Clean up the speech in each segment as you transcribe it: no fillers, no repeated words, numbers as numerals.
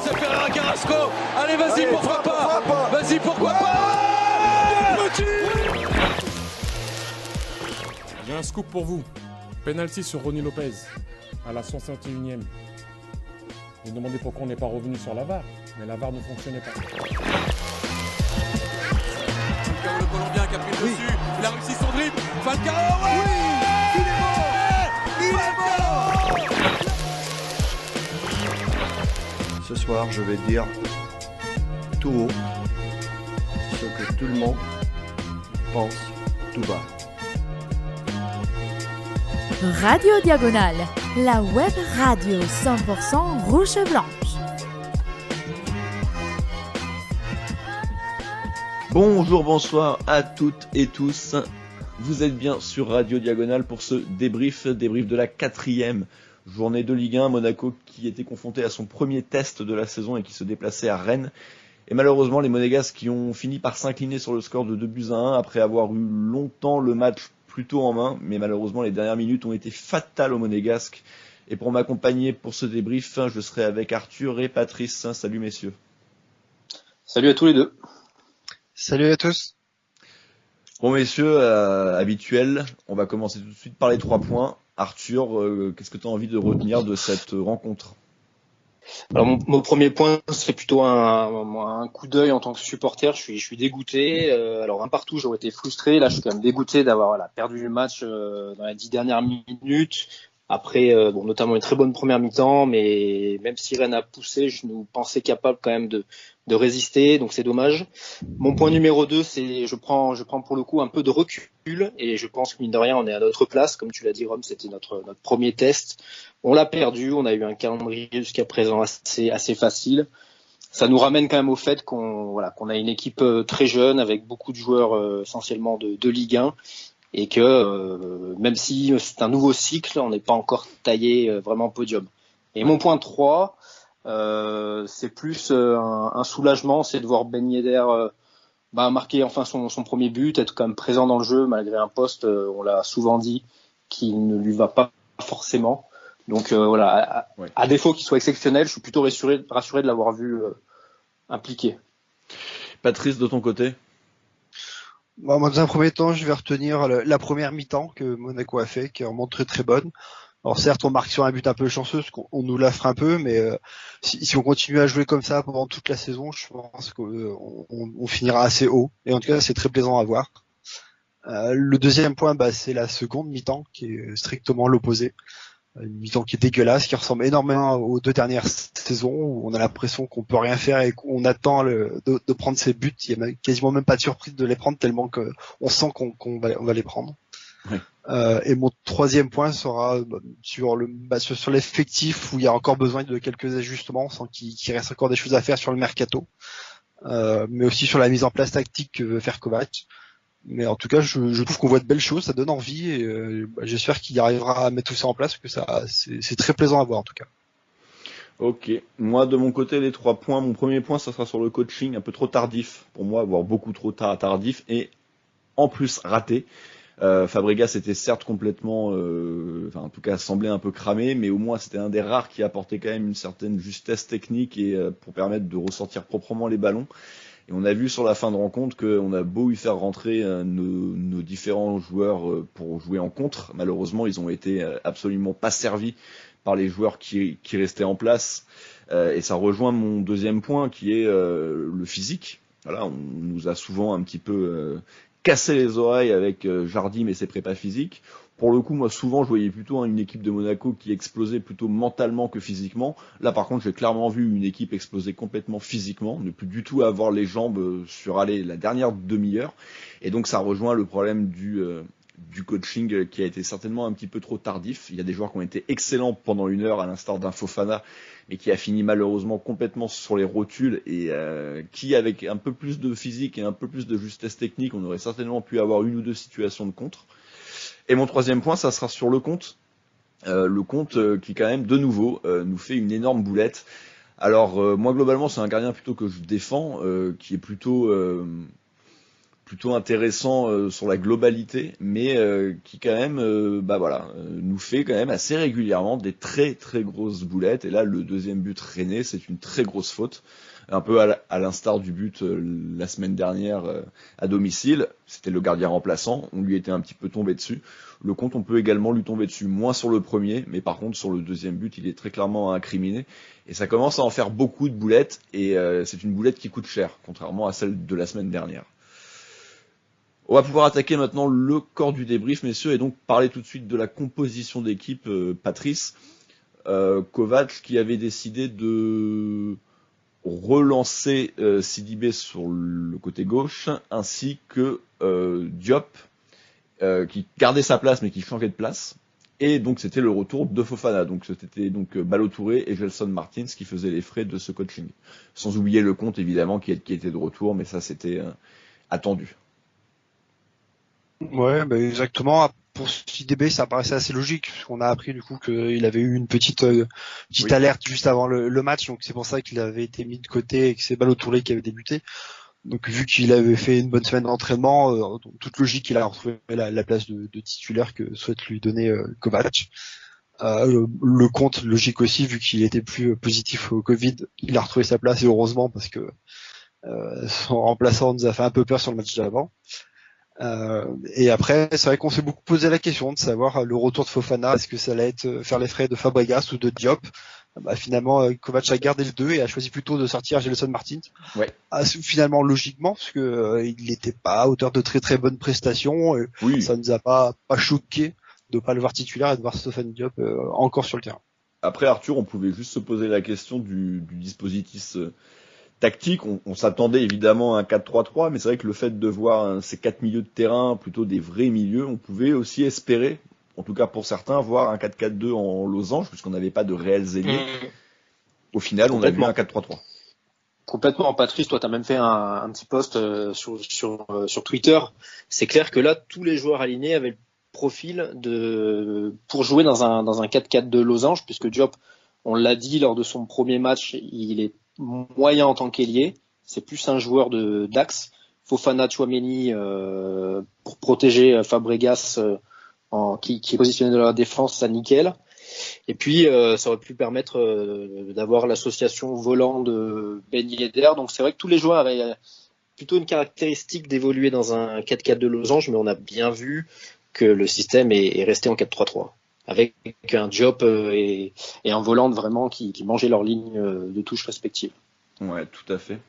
C'est Ferreira Carrasco. Allez, vas-y, pourquoi pas. Vas-y, pourquoi pas. J'ai un scoop pour vous. Penalty sur Ronny Lopez à la 61e. Vous demandez pourquoi on n'est pas revenu sur la VAR, mais la VAR ne fonctionnait pas. Le Colombien qui a pris le dessus, il a réussi son dribble. Falcao, il est mort. Ce soir, je vais dire tout haut ce que tout le monde pense tout bas. Radio Diagonale, la web radio 100% rouge et blanche. Bonjour, bonsoir à toutes et tous. Vous êtes bien sur Radio Diagonale pour ce débrief de la 4e journée de Ligue 1. Monaco qui était confronté à son premier test de la saison et qui se déplaçait à Rennes. Et malheureusement, les Monégasques qui ont fini par s'incliner sur le score de 2-1 après avoir eu longtemps le match plutôt en main. Mais malheureusement, les dernières minutes ont été fatales aux Monégasques. Et pour m'accompagner pour ce débrief, je serai avec Arthur et Patrice. Salut messieurs. Salut à tous les deux. Salut à tous. Bon messieurs, habituel, on va commencer tout de suite par les 3 points. Arthur, qu'est-ce que tu as envie de retenir de cette rencontre ? Alors mon premier point, c'est plutôt un coup d'œil en tant que supporter. Je suis dégoûté. Alors un partout, j'aurais été frustré. Là, je suis quand même dégoûté d'avoir perdu le match dans les 10 dernières minutes. Après, notamment une très bonne première mi-temps, mais même si Rennes a poussé, je nous pensais capable quand même de résister, donc c'est dommage. Mon point numéro 2, c'est je prends pour le coup un peu de recul, et je pense que mine de rien, on est à notre place. Comme tu l'as dit, Rome, c'était notre premier test. On l'a perdu, on a eu un calendrier jusqu'à présent assez facile. Ça nous ramène quand même au fait qu'on a une équipe très jeune, avec beaucoup de joueurs essentiellement de Ligue 1, et que même si c'est un nouveau cycle, on n'est pas encore taillé vraiment podium. Et mon point 3, c'est plus un soulagement, c'est de voir Ben Yedder marquer enfin son premier but, être quand même présent dans le jeu malgré un poste, on l'a souvent dit, qui ne lui va pas forcément. Donc à défaut qu'il soit exceptionnel, je suis plutôt rassuré de l'avoir vu impliqué. Patrice, de ton côté ? Moi, dans un premier temps, je vais retenir la première mi-temps que Monaco a fait, qui est vraiment très très bonne. Alors certes, on marque sur un but un peu chanceux, parce qu'on nous l'affre un peu, mais si on continue à jouer comme ça pendant toute la saison, je pense qu'on finira assez haut. Et en tout cas, c'est très plaisant à voir. Le deuxième point, c'est la seconde mi-temps, qui est strictement l'opposé. Une mi-temps qui est dégueulasse, qui ressemble énormément aux 2 dernières saisons, où on a l'impression qu'on peut rien faire et qu'on attend de prendre ses buts. Il y a quasiment même pas de surprise de les prendre, tellement qu'on sent qu'on va les prendre. Oui. Et mon troisième point sera sur l'effectif, où il y a encore besoin de quelques ajustements, sans qu'il reste encore des choses à faire sur le mercato, mais aussi sur la mise en place tactique que veut faire Kovac. Mais en tout cas, je trouve qu'on voit de belles choses, ça donne envie, et j'espère qu'il arrivera à mettre tout ça en place, parce que c'est très plaisant à voir en tout cas. Ok, moi de mon côté les 3 points, mon premier point ça sera sur le coaching, un peu trop tardif pour moi, voire beaucoup trop tardif, et en plus raté. Fabregas était certes complètement, en tout cas semblait un peu cramé, mais au moins c'était un des rares qui apportait quand même une certaine justesse technique et pour permettre de ressortir proprement les ballons. Et on a vu sur la fin de rencontre qu'on a beau y faire rentrer nos différents joueurs pour jouer en contre. Malheureusement, ils ont été absolument pas servis par les joueurs qui restaient en place. Et ça rejoint mon deuxième point qui est le physique. Voilà, on nous a souvent un petit peu cassé les oreilles avec Jardim et ses prépas physiques. Pour le coup, moi, souvent, je voyais plutôt une équipe de Monaco qui explosait plutôt mentalement que physiquement. Là, par contre, j'ai clairement vu une équipe exploser complètement physiquement, ne plus du tout avoir les jambes sur la dernière demi-heure. Et donc, ça rejoint le problème du coaching qui a été certainement un petit peu trop tardif. Il y a des joueurs qui ont été excellents pendant 1 heure, à l'instar d'un Fofana, mais qui a fini malheureusement complètement sur les rotules et qui, avec un peu plus de physique et un peu plus de justesse technique, on aurait certainement pu avoir 1 ou 2 situations de contre. Et mon troisième point, ça sera sur le compte. Le compte qui quand même, de nouveau, nous fait une énorme boulette. Alors, moi, globalement, c'est un gardien plutôt que je défends, qui est plutôt plutôt intéressant sur la globalité, mais qui quand même, nous fait quand même assez régulièrement des très très grosses boulettes. Et là, le deuxième but rennais, c'est une très grosse faute, un peu à l'instar du but la semaine dernière à domicile. C'était le gardien remplaçant, on lui était un petit peu tombé dessus. Le compte, on peut également lui tomber dessus, moins sur le premier, mais par contre sur le deuxième but, il est très clairement incriminé. Et ça commence à en faire beaucoup de boulettes, et c'est une boulette qui coûte cher, contrairement à celle de la semaine dernière. On va pouvoir attaquer maintenant le corps du débrief, messieurs, et donc parler tout de suite de la composition d'équipe. Patrice, Kovac qui avait décidé de relancer Sidibé sur le côté gauche, ainsi que Diop, qui gardait sa place mais qui changeait de place. Et donc c'était le retour de Fofana. Donc c'était donc Ballo Touré et Gelson Martins qui faisaient les frais de ce coaching. Sans oublier le compte évidemment qui était de retour, mais ça c'était attendu. Ouais, bah exactement. Pour CDB, ça paraissait assez logique, puisqu'on a appris du coup qu'il avait eu une petite Oui. alerte juste avant le match, donc c'est pour ça qu'il avait été mis de côté et que c'est Ballo Touré qui avait débuté. Donc vu qu'il avait fait une bonne semaine d'entraînement, toute logique, il a retrouvé la place de titulaire que souhaite lui donner Kovac. Le compte logique aussi, vu qu'il était plus positif au Covid, il a retrouvé sa place, et heureusement, parce que son remplaçant nous a fait un peu peur sur le match d'avant. Et après, c'est vrai qu'on s'est beaucoup posé la question de savoir le retour de Fofana, est-ce que ça allait être faire les frais de Fabregas ou de Diop. Finalement, Kovac a gardé le 2 et a choisi plutôt de sortir Gelson Martins. Ouais. Finalement, logiquement, parce que il n'était pas à hauteur de très très bonnes prestations. Oui. Ça nous a pas choqué de pas le voir titulaire et de voir Stéphane Diop encore sur le terrain. Après, Arthur, on pouvait juste se poser la question du dispositif tactique. On s'attendait évidemment à un 4-3-3, mais c'est vrai que le fait de voir ces 4 milieux de terrain, plutôt des vrais milieux, on pouvait aussi espérer, en tout cas pour certains, voir un 4-4-2 en losange, puisqu'on n'avait pas de réels ailiers. Au final, on a vu un 4-3-3. Complètement. Patrice, toi, tu as même fait un petit post sur Twitter. C'est clair que là, tous les joueurs alignés avaient le profil pour jouer dans un 4-4-2 losange, puisque Diop, on l'a dit lors de son premier match, il est moyen en tant qu'ailier. C'est plus un joueur d'axe. Fofana, Tchouaméni pour protéger Fabregas qui est positionné dans la défense, ça nickel. Et puis ça aurait pu permettre d'avoir l'association volant de Ben Yedder. Donc c'est vrai que tous les joueurs avaient plutôt une caractéristique d'évoluer dans un 4-4 de losange, mais on a bien vu que le système est resté en 4-3-3 avec un Diop et un volant vraiment qui mangeaient leur ligne de touche respective. Ouais, tout à fait.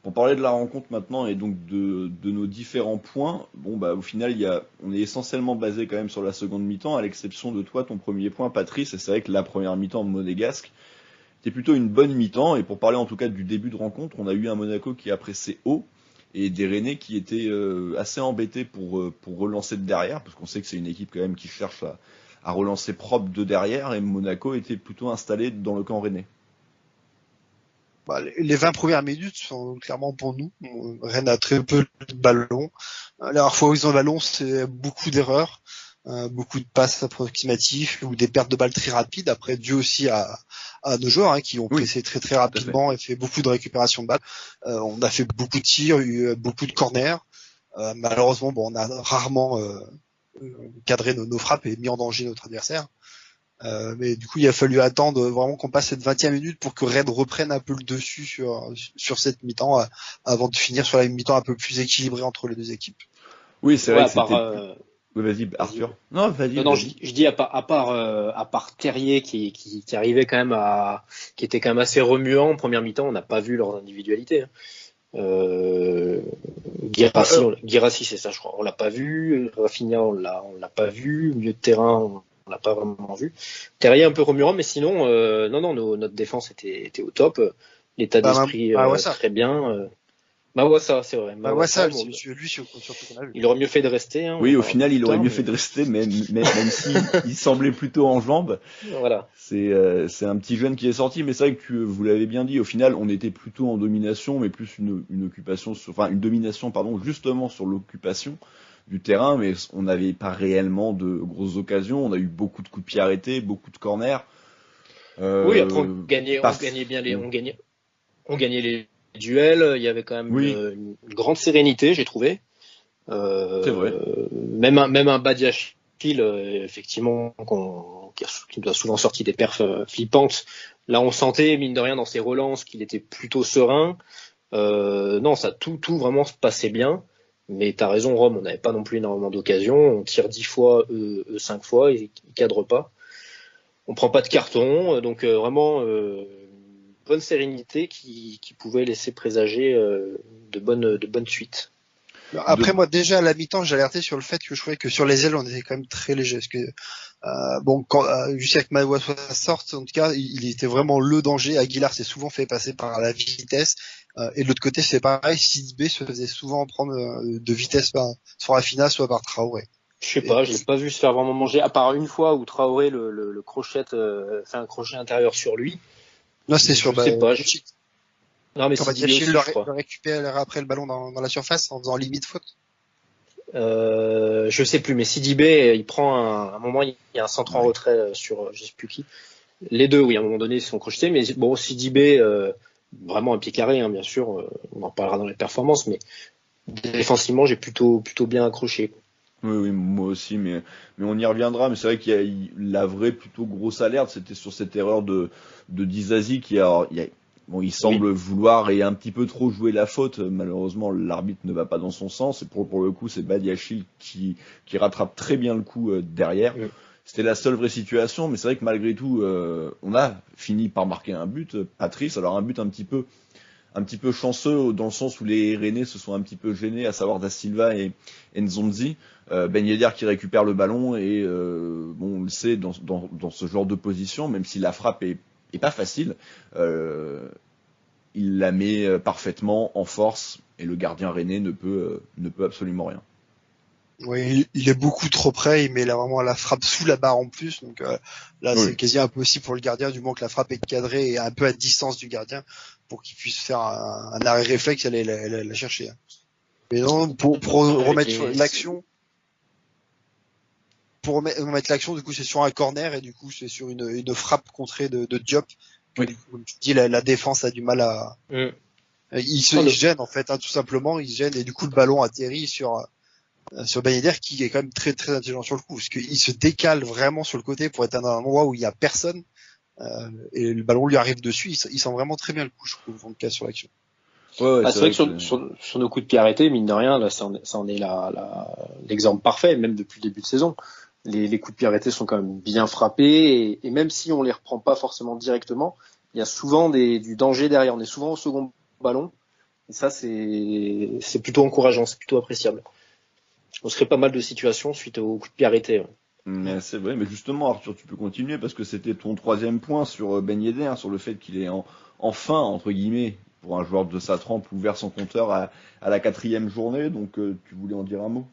Pour parler de la rencontre maintenant et donc de nos différents points, au final, on est essentiellement basé quand même sur la seconde mi-temps, à l'exception de toi, ton premier point, Patrice. Et c'est vrai que la première mi-temps monégasque était plutôt une bonne mi-temps. Et pour parler en tout cas du début de rencontre, on a eu un Monaco qui a pressé haut et des Rennais qui étaient assez embêtés pour relancer de derrière, parce qu'on sait que c'est une équipe quand même qui cherche à relancer propre de derrière, et Monaco était plutôt installé dans le camp rennais. Les 20 premières minutes sont clairement pour nous. Rennes a très peu de ballons. La dernière fois où ils ont le ballon, c'est beaucoup d'erreurs, beaucoup de passes approximatives ou des pertes de balles très rapides. Après, dû aussi à nos joueurs qui ont pressé très très rapidement et fait beaucoup de récupération de balles. On a fait beaucoup de tirs, eu beaucoup de corners. Malheureusement, on a rarement cadré nos frappes et mis en danger notre adversaire. Mais du coup, il a fallu attendre vraiment qu'on passe cette 20e minute pour que Rennes reprenne un peu le dessus sur cette mi-temps avant de finir sur la mi-temps un peu plus équilibrée entre les deux équipes. Oui, c'est vrai que c'était... Oui, vas-y, Arthur. Non, vas-y. Non, je dis à part Terrier qui arrivait quand même qui était quand même assez remuant en première mi-temps, on n'a pas vu leurs individualités. Guirassy, c'est ça, je crois. On l'a pas vu. Rafinha, on l'a pas vu. Milieu de terrain, on l'a pas vraiment vu. Terrier un peu remuant, mais sinon, notre défense était au top. L'état d'esprit très bien. Mawassa, c'est vrai. Mawassa, lui, surtout qu'on a vu. Il aurait mieux fait de rester. Oui, au final, il aurait mieux fait de rester, même s'il semblait plutôt en jambes. Voilà. C'est un petit jeune qui est sorti, mais c'est vrai que vous l'avez bien dit. Au final, on était plutôt en domination, mais plus une domination, justement sur l'occupation du terrain, mais on n'avait pas réellement de grosses occasions. On a eu beaucoup de coups de pied arrêtés, beaucoup de corners. Oui, après on gagnait les duels. Il y avait quand même une grande sérénité, j'ai trouvé. C'est vrai. Même un Badiachil, effectivement, qui nous a souvent sorti des perfs flippantes. Là, on sentait, mine de rien, dans ses relances, qu'il était plutôt serein. Non, ça tout vraiment se passait bien. Mais t'as raison, Rome, on n'avait pas non plus énormément d'occasions. On tire 10 fois, 5 fois, et ils cadrent pas. On prend pas de carton, donc vraiment bonne sérénité qui pouvait laisser présager de bonnes suites. Après, moi, déjà, à la mi-temps, j'ai alerté sur le fait que je trouvais que sur les ailes, on était quand même très léger. Parce que, jusqu'à que Madoua sorte, en tout cas, il était vraiment le danger. Aguilar s'est souvent fait passer par la vitesse. Et de l'autre côté, c'est pareil. Sidibé se faisait souvent prendre de vitesse soit Rafinha, soit par Traoré. Je sais pas, je l'ai pas vu se faire vraiment manger, à part une fois où Traoré le crochet fait un crochet intérieur sur lui. Non, c'est sur Badiachil. Non, mais Badiachil le récupère après le ballon dans la surface en faisant limite faute. Je sais plus, mais Sidibé, il prend un moment, il y a un centre en retrait sur je sais plus qui. Les deux, oui, à un moment donné, ils sont crochetés, mais bon, Sidibé, vraiment un pied carré, hein, bien sûr, on en parlera dans les performances, mais défensivement, j'ai plutôt bien accroché. Oui, moi aussi, mais on y reviendra. Mais c'est vrai qu'il y a la vraie plutôt grosse alerte, c'était sur cette erreur de Dizazi il semble vouloir et un petit peu trop jouer la faute. Malheureusement, l'arbitre ne va pas dans son sens. Et pour le coup, c'est Badiachil qui rattrape très bien le coup derrière. Oui. C'était la seule vraie situation, mais c'est vrai que malgré tout, on a fini par marquer un but. Patrice, alors un but un petit peu chanceux dans le sens où les Rennais se sont un petit peu gênés, à savoir Da Silva et Nzonzi. Ben Yedder qui récupère le ballon et on le sait dans ce genre de position, même si la frappe est pas facile, il la met parfaitement en force et le gardien rennais ne peut absolument rien. Oui, il est beaucoup trop près, il met vraiment la frappe sous la barre en plus, donc là c'est quasi impossible pour le gardien, du moment que la frappe est cadrée et un peu à distance du gardien pour qu'il puisse faire un arrêt réflexe et aller la chercher. Mais non, pour remettre l'action, remettre l'action, du coup c'est sur un corner et du coup c'est sur une frappe contrée de Diop. Oui. Comme tu dis, la défense a du mal à... Il se gêne en fait, hein, tout simplement, il se gêne et du coup le ballon atterrit sur Ben Yedder qui est quand même très très intelligent sur le coup, parce qu'il se décale vraiment sur le côté pour être à un endroit où il y a personne et le ballon lui arrive dessus, il sent vraiment très bien le coup, je trouve, en tout cas sur l'action. Ouais, c'est vrai que sur nos coups de pied arrêtés, mine de rien, là, ça en est l'exemple parfait, même depuis le début de saison. Les coups de pied arrêtés sont quand même bien frappés et même si on les reprend pas forcément directement, il y a souvent du danger derrière. On est souvent au second ballon et ça c'est plutôt encourageant, c'est plutôt appréciable. On se crée pas mal de situations suite aux coups de pied arrêtés. Ouais. Mais c'est vrai, mais justement Arthur, tu peux continuer parce que c'était ton troisième point sur Ben Yedder, sur le fait qu'il est enfin entre guillemets pour un joueur de sa trempe ouvert son compteur à la 4e journée, donc tu voulais en dire un mot?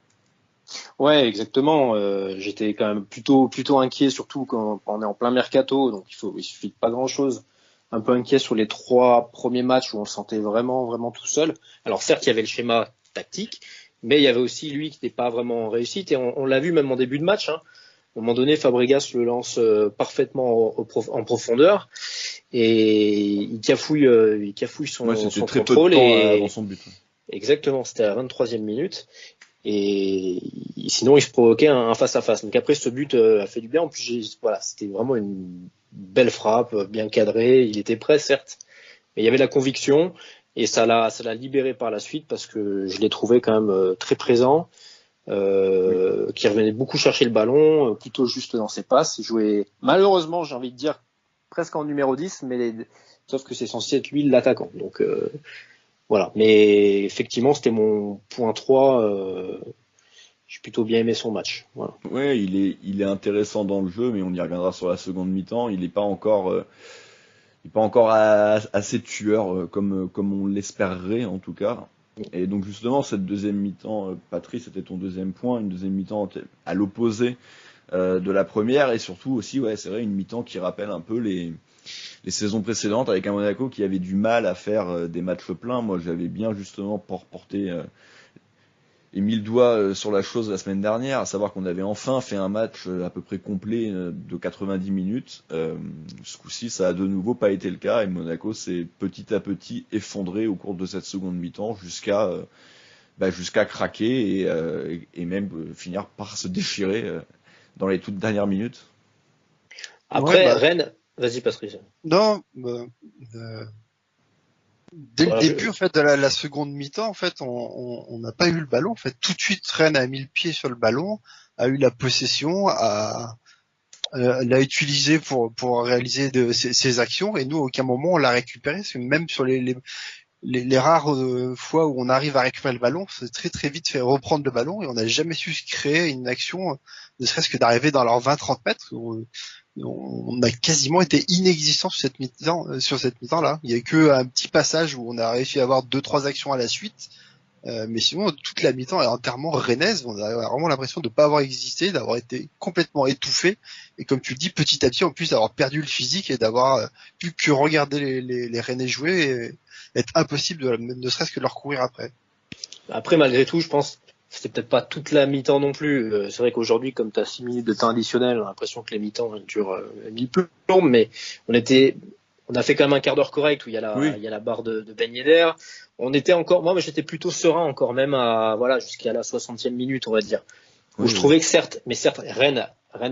Ouais, exactement. J'étais quand même plutôt inquiet, surtout quand on est en plein mercato, donc il suffit de pas grand-chose. Un peu inquiet sur les 3 premiers matchs où on le sentait vraiment tout seul. Alors certes, il y avait le schéma tactique, mais il y avait aussi lui qui n'était pas vraiment en réussite et on l'a vu même en début de match. Hein. À un moment donné, Fabregas le lance parfaitement en profondeur et il cafouille son contrôle avant son but. Exactement, c'était à la 23e minute. Et sinon, il se provoquait un face-à-face. Donc après, ce but a fait du bien. En plus, c'était vraiment une belle frappe, bien cadrée. Il était prêt, certes, mais il y avait la conviction et ça l'a libéré par la suite parce que je l'ai trouvé quand même très présent, qui revenait beaucoup chercher le ballon, plutôt juste dans ses passes. Il jouait, malheureusement, j'ai envie de dire, presque en numéro 10, sauf que c'est censé être lui l'attaquant. Donc voilà, mais effectivement, c'était mon point 3. J'ai plutôt bien aimé son match. Voilà. Ouais, il est intéressant dans le jeu, mais on y reviendra sur la seconde mi-temps. Il n'est pas encore assez tueur comme on l'espérerait en tout cas. Et donc justement, cette deuxième mi-temps, Patrice, c'était ton deuxième point, une deuxième mi-temps à l'opposé de la première, et surtout aussi, ouais, c'est vrai, une mi-temps qui rappelle un peu les saisons précédentes avec un Monaco qui avait du mal à faire des matchs pleins. Moi, j'avais bien justement porté et mis le doigt sur la chose la semaine dernière, à savoir qu'on avait enfin fait un match à peu près complet de 90 minutes. Ce coup-ci, ça a de nouveau pas été le cas et Monaco s'est petit à petit effondré au cours de cette seconde mi-temps jusqu'à jusqu'à craquer et même finir par se déchirer dans les toutes dernières minutes. Après, Rennes, vas-y Patrice. Non, dès le début en fait de la seconde mi-temps, en fait, on n'a pas eu le ballon. En fait, tout de suite, Rennes a mis le pied sur le ballon, a eu la possession, l'a utilisé pour réaliser ses actions, et nous, à aucun moment on l'a récupéré. Parce que même sur les rares fois où on arrive à récupérer le ballon, c'est très très vite fait reprendre le ballon, et on n'a jamais su se créer une action, ne serait-ce que d'arriver dans leurs 20-30 mètres. On a quasiment été inexistant sur cette mi-temps là. Il y a que un petit passage où on a réussi à avoir 2-3 actions à la suite, mais sinon toute la mi-temps est entièrement rennaise. On a vraiment l'impression de pas avoir existé, d'avoir été complètement étouffé, et comme tu le dis, petit à petit, en plus d'avoir perdu le physique et d'avoir pu que regarder les Rennais jouer, et être impossible ne serait-ce que de leur courir après. Après, malgré tout, je pense c'était peut-être pas toute la mi-temps non plus. C'est vrai qu'aujourd'hui, comme tu as 6 minutes de temps additionnel, on a l'impression que les mi-temps durent 1000 plombes, mais on a fait quand même un quart d'heure correct où il y a la barre de Ben Yedder. On était encore, moi j'étais plutôt serein encore même jusqu'à la 60e minute, on va dire. Où je trouvais que certes, Rennes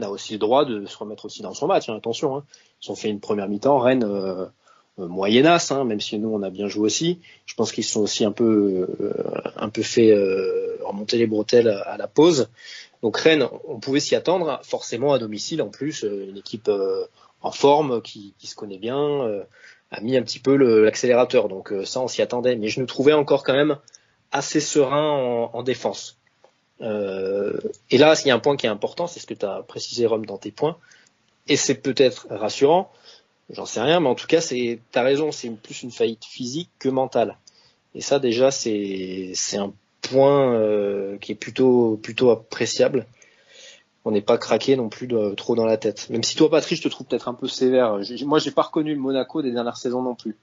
a aussi le droit de se remettre aussi dans son match, attention, hein. Ils ont fait une première mi-temps, Rennes, moyennasse, même si nous on a bien joué aussi. Je pense qu'ils se sont aussi un peu fait remonter les bretelles à la pause. Donc Rennes, on pouvait s'y attendre, forcément à domicile en plus, une équipe en forme qui se connaît bien, a mis un petit peu l'accélérateur. Donc ça on s'y attendait, mais je nous trouvais encore quand même assez serein en défense. Et là, il y a un point qui est important, c'est ce que tu as précisé, Rome, dans tes points, et c'est peut-être rassurant. J'en sais rien, mais en tout cas, t'as raison, c'est plus une faillite physique que mentale. Et ça, déjà, c'est un point qui est plutôt appréciable. On n'est pas craqué non plus trop dans la tête. Même si toi, Patrick, je te trouve peut-être un peu sévère. Moi, j'ai pas reconnu le Monaco des dernières saisons non plus.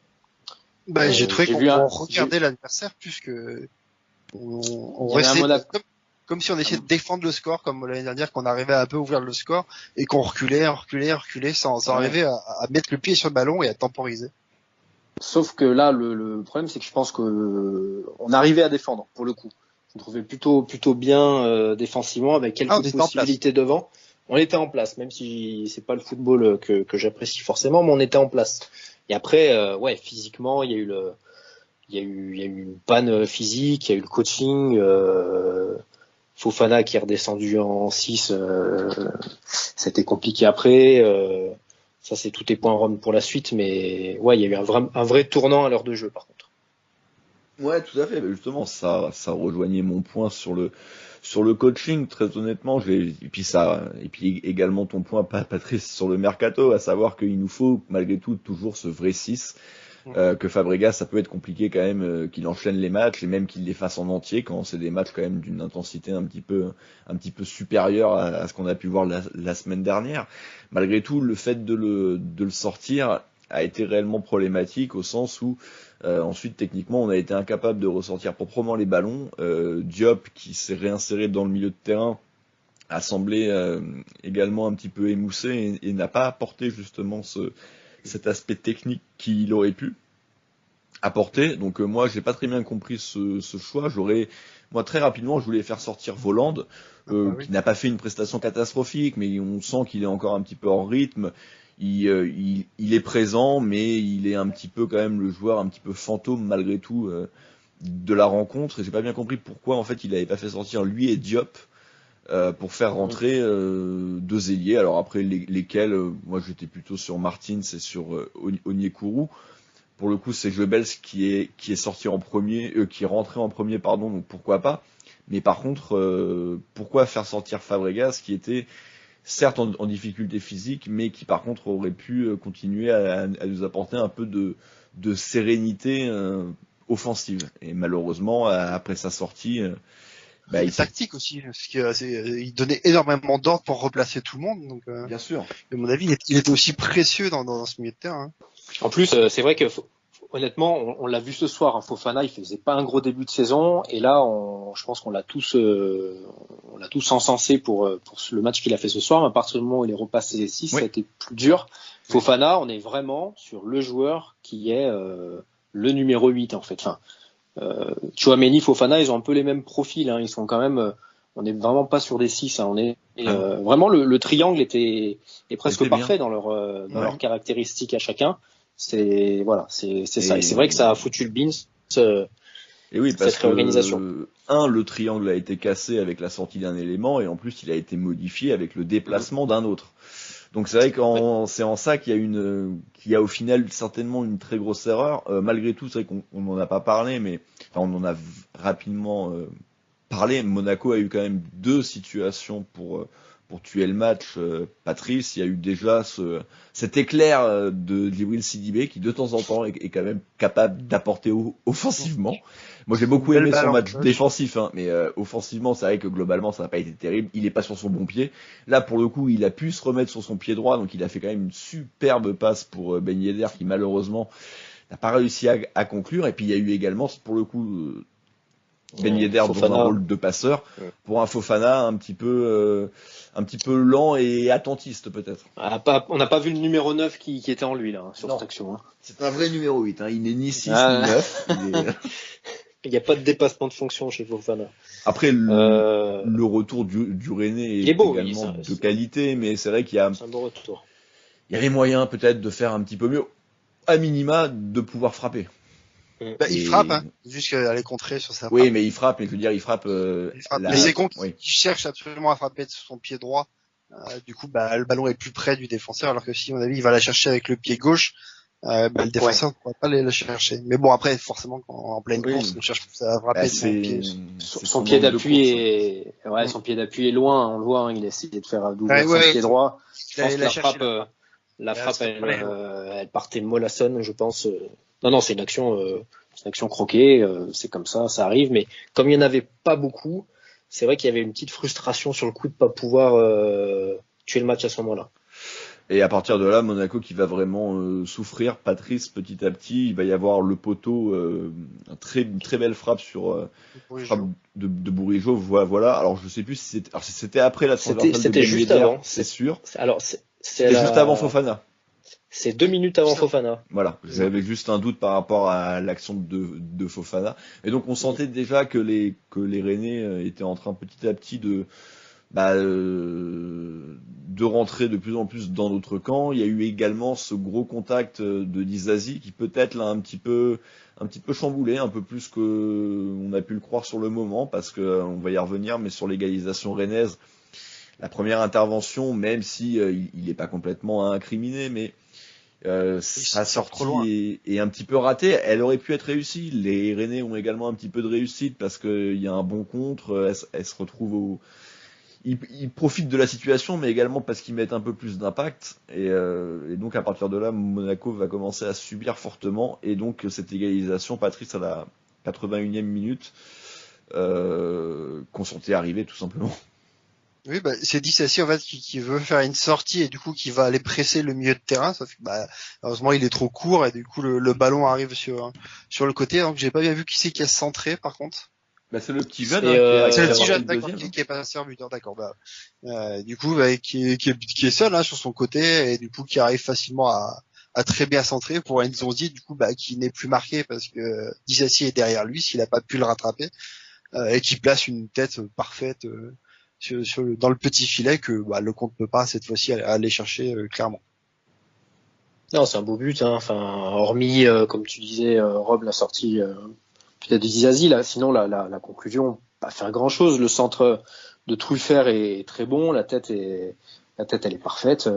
J'ai trouvé qu'on regardait l'adversaire plus que on restait comme si on essayait de défendre le score, comme l'année dernière, qu'on arrivait à un peu ouvrir le score et qu'on reculait sans arriver à mettre le pied sur le ballon et à temporiser. Sauf que là, le problème, c'est que je pense que on arrivait à défendre, pour le coup. Je me trouvais plutôt bien défensivement, avec quelques possibilités devant. On était en place, même si c'est pas le football que j'apprécie forcément, mais on était en place. Et après, physiquement, il y a eu une panne physique, il y a eu le coaching, Fofana qui est redescendu en 6, c'était compliqué après. Ça, c'est tous tes points Rome pour la suite, mais il y a eu un vrai tournant à l'heure de jeu, par contre. Ouais, tout à fait. Mais justement, ça rejoignait mon point sur le coaching. Très honnêtement, et puis également ton point, Patrice, sur le mercato, à savoir qu'il nous faut malgré tout toujours ce vrai 6. Que Fabregas, ça peut être compliqué quand même qu'il enchaîne les matchs et même qu'il les fasse en entier quand c'est des matchs quand même d'une intensité un petit peu supérieure à ce qu'on a pu voir la semaine dernière. Malgré tout, le fait de le sortir a été réellement problématique au sens où ensuite techniquement on a été incapable de ressortir proprement les ballons. Diop qui s'est réinséré dans le milieu de terrain a semblé également un petit peu émoussé et n'a pas apporté justement cet aspect technique qu'il aurait pu apporter. Donc moi j'ai pas très bien compris ce choix. Moi très rapidement je voulais faire sortir Voland, qui n'a pas fait une prestation catastrophique, mais on sent qu'il est encore un petit peu en rythme. Il est présent, mais il est un petit peu quand même le joueur un petit peu fantôme malgré tout de la rencontre. Et j'ai pas bien compris pourquoi en fait il avait pas fait sortir lui et Diop pour faire rentrer deux ailiers. Alors après lesquels, moi j'étais plutôt sur Martins et sur Onyekuru. Pour le coup, c'est Goebbels qui est sorti en premier, qui est rentré en premier, pardon. Donc pourquoi pas. Mais par contre, pourquoi faire sortir Fabregas, qui était certes en difficulté physique, mais qui par contre aurait pu continuer à nous apporter un peu de sérénité offensive. Et malheureusement, après sa sortie. Il tactique aussi, parce qu'il donnait énormément d'ordre pour replacer tout le monde. Donc, bien sûr. À mon avis, il était aussi précieux dans ce milieu de terrain. En plus, c'est vrai que honnêtement, on l'a vu ce soir. Fofana, il faisait pas un gros début de saison, et là, je pense qu'on l'a tous encensé pour le match qu'il a fait ce soir. À partir du moment où il est repassé 6, ça a été plus dur. Fofana, on est vraiment sur le joueur qui est le numéro 8 en fait. Enfin, Tchouaméni, Fofana, ils ont un peu les mêmes profils. Hein. Ils sont quand même, on n'est vraiment pas sur des 6. Hein. On est vraiment le triangle est presque C'était parfait bien. dans leurs caractéristiques à chacun. C'est ça. Et c'est vrai que ça a foutu le Beans. Et oui, parce cette réorganisation. que le triangle a été cassé avec la sortie d'un élément, et en plus il a été modifié avec le déplacement d'un autre. Donc c'est vrai que c'est en ça qu'il y a au final certainement une très grosse erreur. Malgré tout, c'est vrai qu'on n'en a pas parlé, mais on en a rapidement parlé. Monaco a eu quand même 2 situations pour tuer le match. Patrice, il y a eu déjà cet éclair de Djibril Sidibé qui de temps en temps est quand même capable d'apporter offensivement. Moi j'ai beaucoup aimé son match défensif, hein, mais offensivement c'est vrai que globalement ça n'a pas été terrible. Il est pas sur son bon pied. Là pour le coup il a pu se remettre sur son pied droit, donc il a fait quand même une superbe passe pour Ben Yedder qui malheureusement n'a pas réussi à conclure. Et puis il y a eu également pour le coup Ben Yedder dans un rôle de passeur, pour un Fofana un petit peu lent et attentiste peut-être. On n'a pas vu le numéro 9 qui était en lui là sur cette action. Hein. C'est un vrai numéro 8, hein. Il n'est ni 6 ni 9. Il n'y a pas de dépassement de fonction chez Fofana. Après le retour du Rennais est beau, également de qualité, mais c'est vrai c'est un beau retour. Il y avait moyen peut-être de faire un petit peu mieux, à minima de pouvoir frapper. Il frappe, hein. Juste aller contrer sur sa frappe. Oui, mais il frappe, mais je veux dire, il frappe. Mais c'est con qu'il cherche absolument à frapper de son pied droit. Du coup, le ballon est plus près du défenseur, alors que si, à mon avis, il va la chercher avec le pied gauche, le défenseur ne pourra pas la chercher. Mais bon, après, forcément, en pleine course, on cherche à frapper de son pied. Son pied d'appui son pied d'appui est loin, on le voit, hein, il a essayé de faire d'ouvrir son pied droit. Je pense que la frappe, elle partait mollassonne, je pense. Non, c'est une action croquée, c'est comme ça arrive, mais comme il n'y en avait pas beaucoup, c'est vrai qu'il y avait une petite frustration sur le coup de pas pouvoir tuer le match à ce moment-là. Et à partir de là, Monaco qui va vraiment souffrir. Patrice, petit à petit, il va y avoir le poteau, une très belle frappe frappe de Bourigeaud, voilà. Alors je sais plus si c'était après la transversale de Ben juste Yedder, avant, c'est sûr. C'était juste avant Fofana. C'est 2 minutes avant Fofana. Voilà, j'avais juste un doute par rapport à l'action de Fofana. Et donc on sentait déjà que les Rennais étaient en train petit à petit de rentrer de plus en plus dans notre camp. Il y a eu également ce gros contact de Dizazi qui peut-être l'a un petit peu chamboulé, un peu plus que on a pu le croire sur le moment, parce que on va y revenir, mais sur l'égalisation rennaise, la première intervention, même si il n'est pas complètement incriminé, mais sa sortie est un petit peu ratée. Elle aurait pu être réussie. Les Rennais ont également un petit peu de réussite parce qu'il y a un bon contre. Elle se retrouve ils profitent de la situation, mais également parce qu'ils mettent un peu plus d'impact. Et donc à partir de là, Monaco va commencer à subir fortement. Et donc cette égalisation, Patrice, à la 81e minute, qu'on sentait arriver tout simplement. Oui, c'est Disasi en fait qui veut faire une sortie et du coup qui va aller presser le milieu de terrain. Sauf que heureusement il est trop court et du coup le ballon arrive sur le côté. Donc j'ai pas bien vu qui c'est qui a centré par contre. C'est le petit jeune. C'est le petit jeune qui est passé en buteur, d'accord. Du coup qui est seul sur son côté et du coup qui arrive facilement à très bien centrer pour Nzonzi du coup qui n'est plus marqué parce que Disasi est derrière lui s'il a pas pu le rattraper et qui place une tête parfaite. Dans le petit filet que le compte peut pas cette fois-ci aller chercher clairement. Non, c'est un beau but, hein. Enfin, hormis comme tu disais, Rob la sortie peut-être de Dizazi là. Sinon la conclusion, pas faire grand-chose. Le centre de Truffert est très bon, la tête elle est parfaite.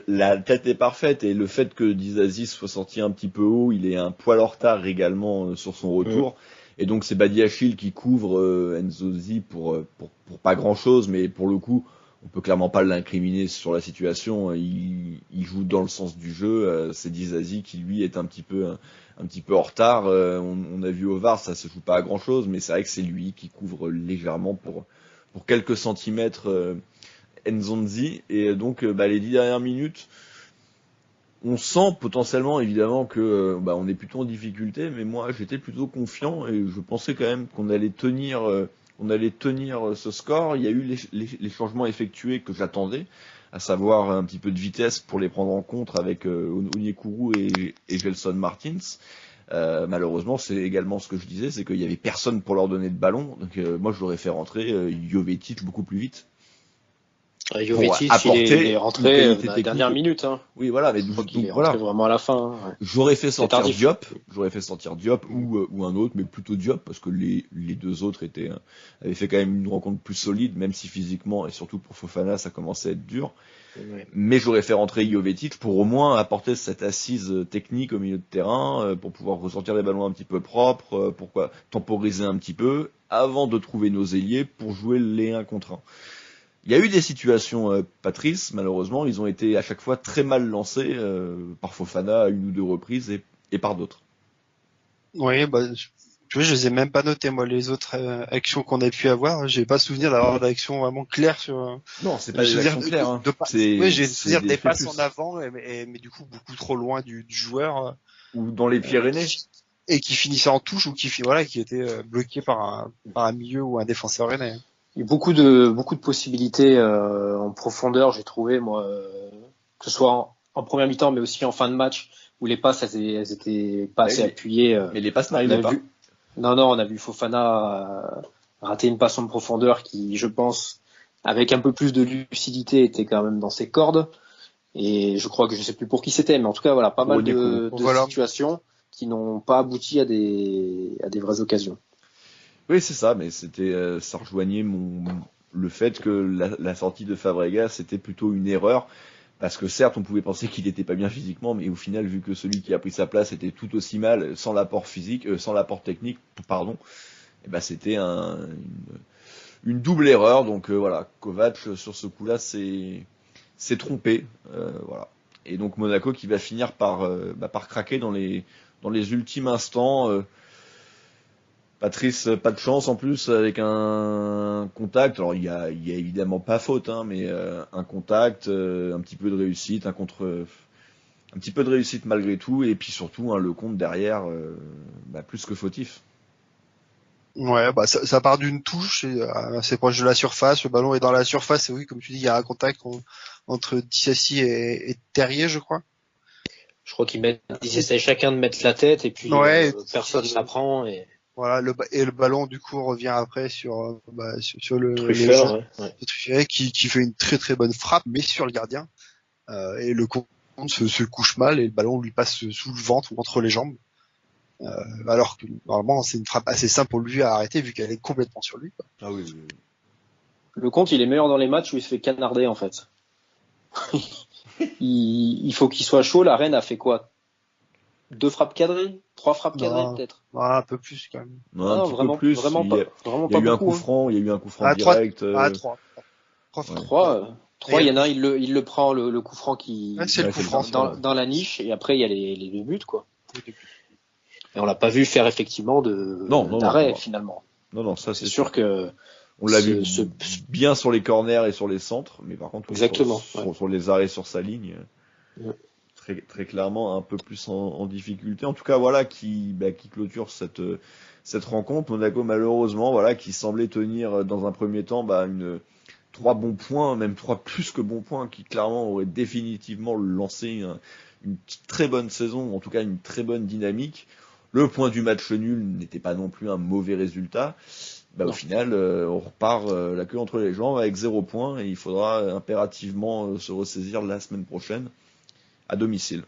La tête est parfaite et le fait que Dizazi soit sorti un petit peu haut, il est un poil en retard également sur son retour. Et donc c'est Badiachil qui couvre Nzonzi pour pas grand chose, mais pour le coup on peut clairement pas l'incriminer sur la situation. Il joue dans le sens du jeu. C'est Dizazi qui lui est un petit peu en retard. On a vu au VAR, ça se joue pas à grand chose, mais c'est vrai que c'est lui qui couvre légèrement pour quelques centimètres Nzonzi. Et donc les 10 dernières minutes, on sent potentiellement évidemment que on est plutôt en difficulté, mais moi j'étais plutôt confiant et je pensais quand même qu'on allait tenir ce score. Il y a eu les changements effectués que j'attendais, à savoir un petit peu de vitesse pour les prendre en compte avec Onyekuru et Gelson Martins. Malheureusement, c'est également ce que je disais, c'est qu'il y avait personne pour leur donner de ballon. Donc moi, je l'aurais fait rentrer Jovetic beaucoup plus vite. Jovetic, il est rentré dans la dernière minute. Hein. Oui, voilà, mais il est rentré vraiment à la fin. Hein, ouais. J'aurais fait sortir Diop ou un autre, mais plutôt Diop parce que les deux autres avaient fait quand même une rencontre plus solide, même si physiquement et surtout pour Fofana, ça commençait à être dur. Ouais. Mais j'aurais fait rentrer Jovetic pour au moins apporter cette assise technique au milieu de terrain, pour pouvoir ressortir les ballons un petit peu propres, pourquoi temporiser un petit peu avant de trouver nos ailiers pour jouer les 1 contre 1. Il y a eu des situations, Patrice, malheureusement, ils ont été à chaque fois très mal lancés, par Fofana à 1 ou 2 reprises et par d'autres. Oui, tu vois, je les ai même pas notés, moi, les autres actions qu'on a pu avoir. J'ai pas souvenir d'avoir d'actions vraiment claires sur. Non, c'est pas des actions claires. Hein. Oui, j'ai souvenir des passes en avant, mais du coup beaucoup trop loin du joueur. Ou dans les Pyrénées. Et qui finissait en touche ou qui était bloqué par un milieu ou un défenseur rennais. Il y a beaucoup de possibilités en profondeur, j'ai trouvé, moi, que ce soit en première mi-temps, mais aussi en fin de match, où les passes, elles étaient pas assez appuyées. Mais les passes n'arrivaient pas. Non, on a vu Fofana rater une passe en profondeur qui, je pense, avec un peu plus de lucidité, était quand même dans ses cordes. Et je crois que je sais plus pour qui c'était, mais en tout cas, voilà, pas mal de situations qui n'ont pas abouti à des vraies occasions. Oui, c'est ça, mais ça rejoignait le fait que la sortie de Fabregas, c'était plutôt une erreur. Parce que certes, on pouvait penser qu'il n'était pas bien physiquement, mais au final, vu que celui qui a pris sa place était tout aussi mal, sans l'apport technique, et ben c'était une double erreur. Donc voilà, Kovac sur ce coup-là s'est trompé, voilà. Et donc Monaco qui va finir par craquer dans les ultimes instants. Patrice, pas de chance en plus avec un contact. Alors il y a évidemment pas faute, hein, mais un contact, un petit peu de réussite, un petit peu de réussite malgré tout, et puis surtout le compte derrière, plus que fautif. Ouais, ça part d'une touche, assez proche de la surface. Le ballon est dans la surface, et oui, comme tu dis, il y a un contact entre Dissassi et Terrier, je crois. Je crois qu'ils essaient chacun de mettre la tête, et puis personne ne l'apprend. Voilà, le ballon du coup revient après sur le Truffert, Truffert qui fait une très très bonne frappe, mais sur le gardien. Et le compte se couche mal et le ballon lui passe sous le ventre ou entre les jambes. Alors que normalement c'est une frappe assez simple pour lui à arrêter vu qu'elle est complètement sur lui. Quoi. Ah oui. Le compte il est meilleur dans les matchs où il se fait canarder en fait. il faut qu'il soit chaud. La Rennes a fait quoi? 2 frappes cadrées, 3 frappes cadrées peut-être. Un peu plus quand même. Non, vraiment pas. Il y a eu un coup franc, direct. 3, il y en a un, il le prend le coup franc qui c'est le coup franc dans la niche, et après il y a les 2 buts quoi. Et on l'a pas vu faire effectivement d'arrêt finalement. Non, ça c'est sûr que on l'a vu bien sur les corners et sur les centres, mais par contre exactement sur les arrêts sur sa ligne. Très, très clairement un peu plus en difficulté. En tout cas, voilà qui clôture cette rencontre. Monaco, malheureusement, voilà, qui semblait tenir dans un premier temps 3 bons points, même 3 plus que bons points, qui clairement auraient définitivement lancé une très bonne saison, en tout cas une très bonne dynamique. Le point du match nul n'était pas non plus un mauvais résultat. Au final, on repart la queue entre les jambes avec 0 points et il faudra impérativement se ressaisir la semaine prochaine à domicile.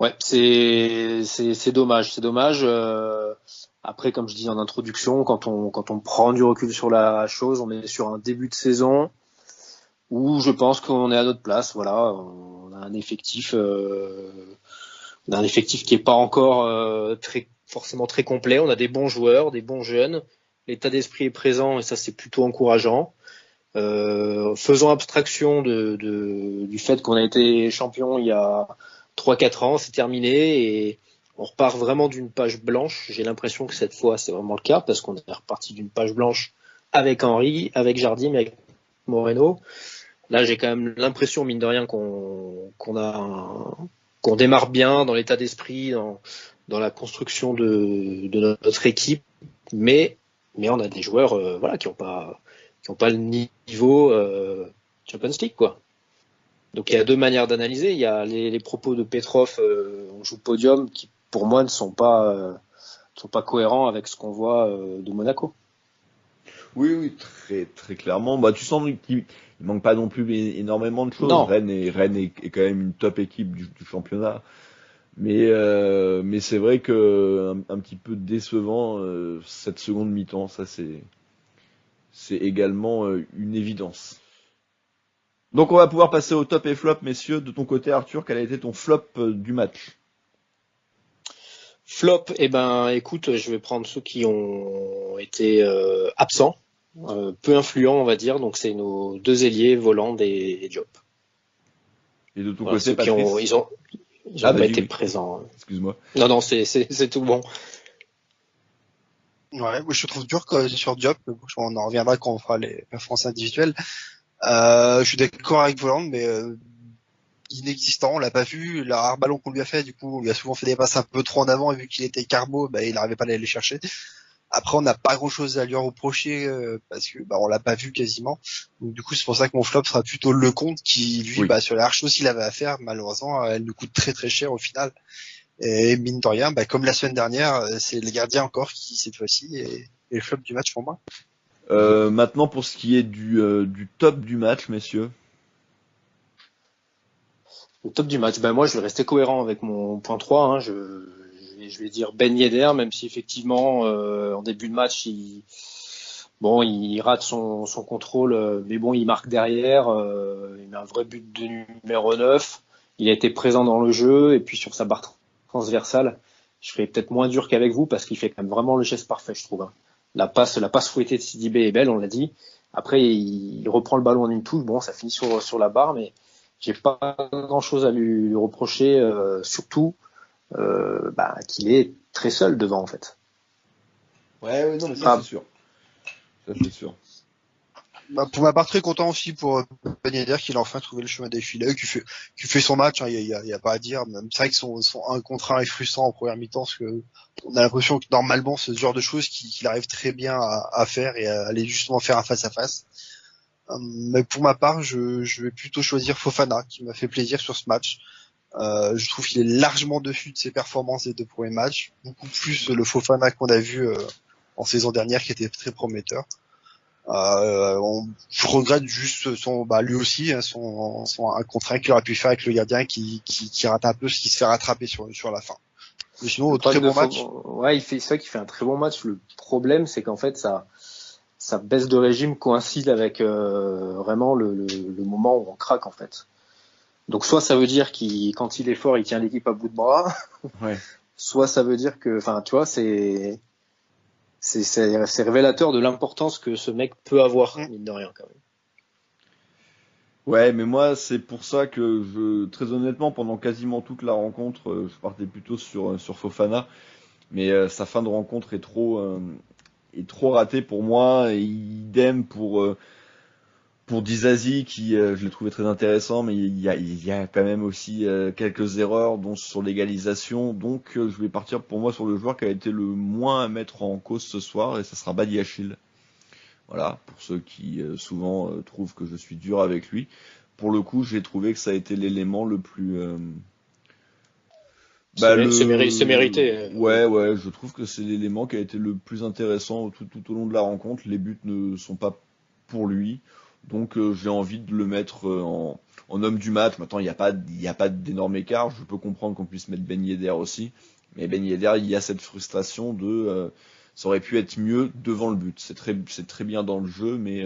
Ouais, c'est dommage. Après, comme je dis en introduction, quand on prend du recul sur la chose, on est sur un début de saison où je pense qu'on est à notre place. Voilà, on a un effectif qui est pas encore forcément très complet. On a des bons joueurs, des bons jeunes. L'état d'esprit est présent et ça c'est plutôt encourageant. Faisons abstraction du fait qu'on a été champion il y a 3-4 ans, c'est terminé et on repart vraiment d'une page blanche. J'ai l'impression que cette fois c'est vraiment le cas parce qu'on est reparti d'une page blanche avec Henry, avec Jardim, avec Moreno. Là j'ai quand même l'impression mine de rien qu'on démarre bien dans l'état d'esprit, dans la construction de notre équipe, mais on a des joueurs qui n'ont pas le niveau Champions League quoi. Donc il y a 2 manières d'analyser. Il y a les propos de Petrov, on joue podium, qui pour moi, ne sont pas cohérents avec ce qu'on voit de Monaco. Oui, très, très clairement. Bah, tu sens qu'il manque pas non plus énormément de choses. Non. Rennes est quand même une top équipe du championnat. Mais c'est vrai que un petit peu décevant cette seconde mi-temps, ça c'est également une évidence. Donc on va pouvoir passer au top et flop, messieurs. De ton côté, Arthur, quel a été ton flop du match? Flop, écoute, je vais prendre ceux qui ont été absents, peu influents, on va dire. Donc c'est nos deux ailiers, Voland et Diop. Et de ton côté, Patrice, ils ont pas été présents. Excuse-moi. Non, c'est tout bon. Ouais, moi je trouve dur sur Diop, mais bon, on en reviendra quand on fera les performances individuelles. Je suis d'accord avec Voland, mais inexistant, on l'a pas vu. Le rare ballon qu'on lui a fait, du coup, on lui a souvent fait des passes un peu trop en avant, et vu qu'il était carbo, il n'arrivait pas à aller les chercher. Après, on n'a pas grand-chose à lui reprocher parce que on l'a pas vu quasiment. Donc du coup, c'est pour ça que mon flop sera plutôt Lecomte, qui lui, sur les rares choses qu'il avait à faire, malheureusement, elle nous coûte très très cher au final. Et mine de rien, comme la semaine dernière, c'est les gardiens encore qui cette fois-ci est le flop du match pour moi. Maintenant, pour ce qui est du top du match, messieurs. Le top du match, moi je vais rester cohérent avec mon point 3. Hein. Je vais dire Ben Yedder, même si effectivement en début de match il rate son contrôle, mais il marque derrière. Il met un vrai but de numéro 9. Il a été présent dans le jeu, et puis sur sa barre transversale, je serais peut-être moins dur qu'avec vous parce qu'il fait quand même vraiment le geste parfait, je trouve. Hein. La passe fouettée de Sidibé est belle, on l'a dit. Après, il reprend le ballon en une touche. Bon, ça finit sur la barre, mais j'ai pas grand-chose à lui reprocher, surtout qu'il est très seul devant, en fait. Ouais, non, mais ça c'est sûr. Ça c'est sûr. Pour ma part, très content aussi pour Ben Yedder qu'il a enfin trouvé le chemin des filets, qui fait son match, hein, y a pas à dire. Même c'est vrai que son 1 contre 1 est frustrant en première mi-temps, parce que on a l'impression que normalement c'est ce genre de choses qu'il arrive très bien à faire et à aller justement faire un face à face. Mais pour ma part, je vais plutôt choisir Fofana, qui m'a fait plaisir sur ce match. Je trouve qu'il est largement dessus de ses performances des 2 premiers matchs, beaucoup plus le Fofana qu'on a vu en saison dernière, qui était très prometteur. Je regrette juste lui aussi, hein, son 1 contre 1 qu'il aurait pu faire avec le gardien qui rate un peu, ce qui se fait rattraper sur la fin. Mais sinon, très bon match. Ouais, c'est vrai qu'il fait un très bon match. Le problème, c'est qu'en fait, sa baisse de régime coïncide avec vraiment le moment où on craque, en fait. Donc soit ça veut dire quand il est fort, il tient l'équipe à bout de bras. Ouais. Soit ça veut dire que, tu vois, c'est révélateur de l'importance que ce mec peut avoir, mine de rien, quand même. Ouais, mais moi, c'est pour ça que très honnêtement, pendant quasiment toute la rencontre, je partais plutôt sur Fofana. Mais sa fin de rencontre est trop ratée pour moi. Et idem pour Dizazi, qui je l'ai trouvé très intéressant, mais il y a quand même aussi quelques erreurs, dont sur l'égalisation. Donc je vais partir pour moi sur le joueur qui a été le moins à mettre en cause ce soir, et ça sera Badiachil. Voilà, pour ceux qui souvent trouvent que je suis dur avec lui. Pour le coup, j'ai trouvé que ça a été l'élément le plus... c'est mérité. Ouais, je trouve que c'est l'élément qui a été le plus intéressant tout au long de la rencontre. Les buts ne sont pas pour lui. Donc j'ai envie de le mettre en homme du match. Maintenant, il n'y a pas d'énorme écart. Je peux comprendre qu'on puisse mettre Ben Yedder aussi. Mais Ben Yedder, il y a cette frustration de... ça aurait pu être mieux devant le but. C'est très bien dans le jeu, mais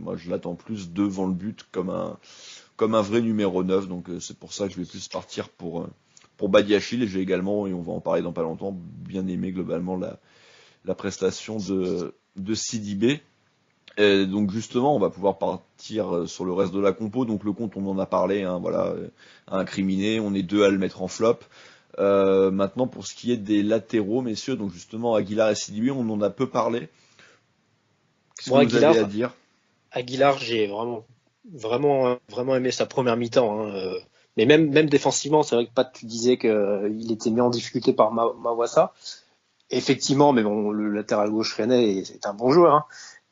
moi je l'attends plus devant le but comme un vrai numéro 9. Donc c'est pour ça que je vais plus partir pour Badiachil. Et j'ai également, et on va en parler dans pas longtemps, bien aimé globalement la prestation de Sidibé. Donc justement, on va pouvoir partir sur le reste de la compo. Donc Lecomte, on en a parlé, hein, voilà, à incriminer. On est 2 à le mettre en flop. Maintenant, pour ce qui est des latéraux, messieurs, donc justement Aguilar et Sidibé, on en a peu parlé. Qu'est-ce que vous avez à dire? Aguilar, j'ai vraiment aimé sa première mi-temps. Hein. Mais même défensivement, c'est vrai que Pat, tu disais qu'il était mis en difficulté par Mawassa. Effectivement, mais bon, le latéral gauche rennais est un bon joueur. Hein.